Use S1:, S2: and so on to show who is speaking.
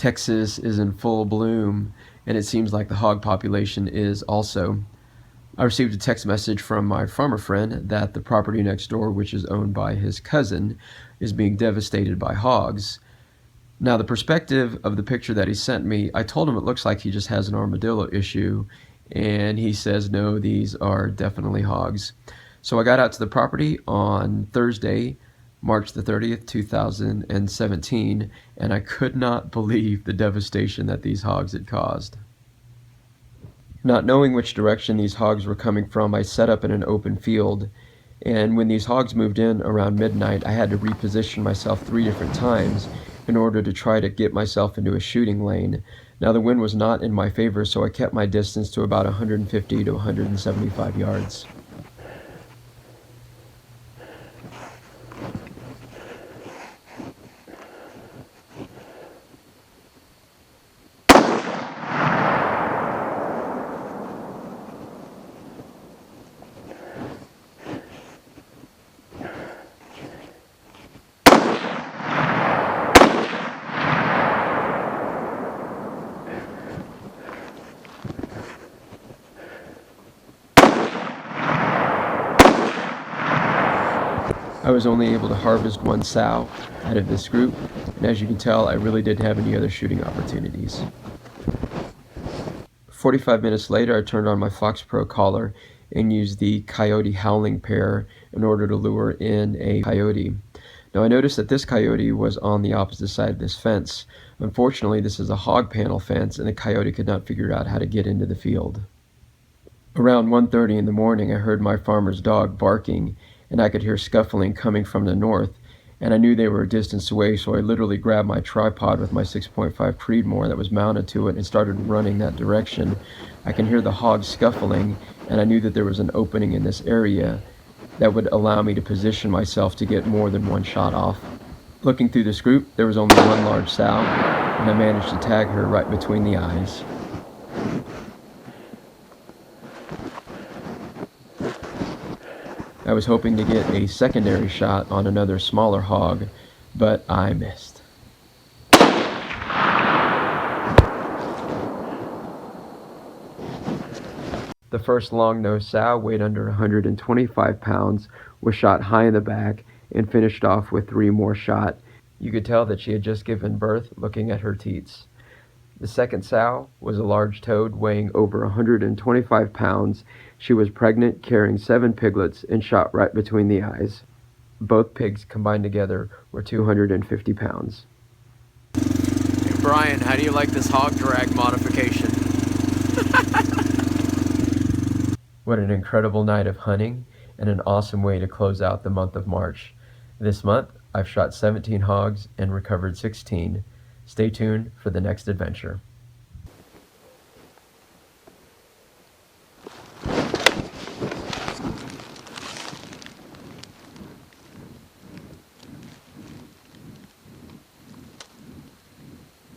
S1: Texas is in full bloom, and it seems like the hog population is also. I received a text message from my farmer friend that the property next door, which is owned by his cousin, is being devastated by hogs. Now, the perspective of the picture that he sent me, I told him it looks like he just has an armadillo issue, and he says, no, these are definitely hogs. So I got out to the property on Thursday, March the 30th, 2017, and I could not believe the devastation that these hogs had caused. Not knowing which direction these hogs were coming from, I set up in an open field, and when these hogs moved in around midnight, I had to reposition myself 3 different times in order to try to get myself into a shooting lane. Now, the wind was not in my favor, so I kept my distance to about 150 to 175 yards. I was only able to harvest 1 sow out of this group, and as you can tell, I really didn't have any other shooting opportunities. 45 minutes later, I turned on my Fox Pro collar and used the coyote howling pair in order to lure in a coyote. Now, I noticed that this coyote was on the opposite side of this fence. Unfortunately, this is a hog panel fence, and the coyote could not figure out how to get into the field. Around 1:30 in the morning, I heard my farmer's dog barking, and I could hear scuffling coming from the north, and I knew they were a distance away, so I literally grabbed my tripod with my 6.5 Creedmoor that was mounted to it and started running that direction. I can hear the hogs scuffling, and I knew that there was an opening in this area that would allow me to position myself to get more than 1 shot off. Looking through this group, there was only 1 large sow, and I managed to tag her right between the eyes. I was hoping to get a secondary shot on another smaller hog, but I missed. The first long-nosed sow weighed under 125 pounds, was shot high in the back, and finished off with 3 more shot. You could tell that she had just given birth looking at her teats. The second sow was a large toad weighing over 125 pounds. She was pregnant, carrying 7 piglets, and shot right between the eyes. Both pigs combined together were 250 pounds.
S2: Hey Brian, how do you like this hog drag modification?
S1: What an incredible night of hunting, and an awesome way to close out the month of March. This month, I've shot 17 hogs and recovered 16. Stay tuned for the next adventure.